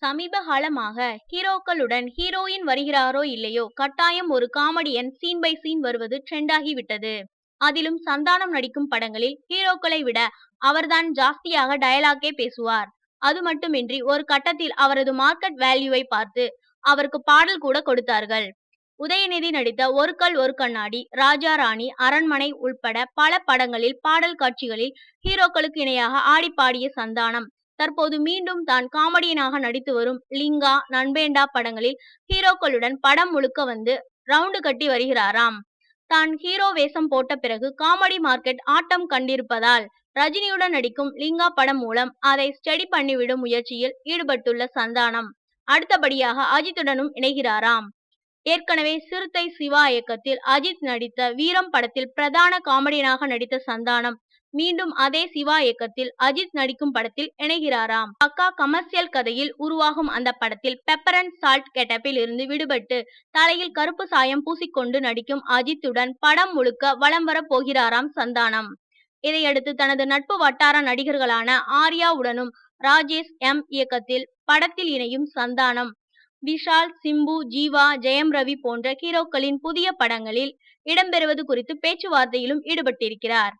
சமீப காலமாக ஹீரோக்களுடன் ஹீரோயின் வருகிறாரோ இல்லையோ கட்டாயம் ஒரு காமெடியன் சீன் பை சீன் வருவது ட்ரெண்ட் ஆகிவிட்டது. அதிலும் சந்தானம் நடிக்கும் படங்களில் ஹீரோக்களை விட அவர்தான் ஜாஸ்தியாக டயலாக்கே பேசுவார். அது மட்டுமின்றி ஒரு கட்டத்தில் அவரது மார்க்கெட் வேல்யூவை பார்த்து அவருக்கு பாடல் கூட கொடுத்தார்கள். உதயநிதி நடித்த ஒரு கல் ஒரு கண்ணாடி, ராஜா ராணி, அரண்மனை உள்பட பல படங்களில் பாடல் காட்சிகளில் ஹீரோக்களுக்கு இணையாக ஆடி பாடிய சந்தானம் தற்போது மீண்டும் தான் காமெடியனாக நடித்து வரும் லிங்கா, நண்பேண்டா படங்களில் ஹீரோக்களுடன் படம் முழுக்க வந்து ரவுண்டு கட்டி வருகிறாராம். தான் ஹீரோ வேஷம் போட்ட பிறகு காமெடி மார்க்கெட் ஆட்டம் கண்டிருப்பதால் ரஜினியுடன் நடிக்கும் லிங்கா படம் மூலம் அதை ஸ்டடி பண்ணிவிடும் முயற்சியில் ஈடுபட்டுள்ள சந்தானம் அடுத்தபடியாக அஜித்துடனும் இணைகிறாராம். ஏற்கனவே சிறுத்தை சிவா இயக்கத்தில் அஜித் நடித்த வீரம் படத்தில் பிரதான காமெடியனாக நடித்த சந்தானம் மீண்டும் அதே சிவா இயக்கத்தில் அஜித் நடிக்கும் படத்தில் இணைகிறாராம். பக்கா கமர்ஷியல் கதையில் உருவாகும் அந்த படத்தில் பெப்பர் அண்ட் சால்ட் கெட்டப்பில் இருந்து விடுபட்டு தலையில் கருப்பு சாயம் பூசிக்கொண்டு நடிக்கும் அஜித்துடன் படம் முழுக்க வலம் வர போகிறாராம் சந்தானம். இதையடுத்து தனது நட்பு வட்டார நடிகர்களான ஆர்யாவுடனும் ராஜேஷ் எம் இயக்கத்தில் படத்தில் இணையும் சந்தானம் விஷால், சிம்பு, ஜீவா, ஜெயம் ரவி போன்ற ஹீரோக்களின் புதிய படங்களில் இடம்பெறுவது குறித்து பேச்சுவார்த்தையிலும் ஈடுபட்டிருக்கிறார்.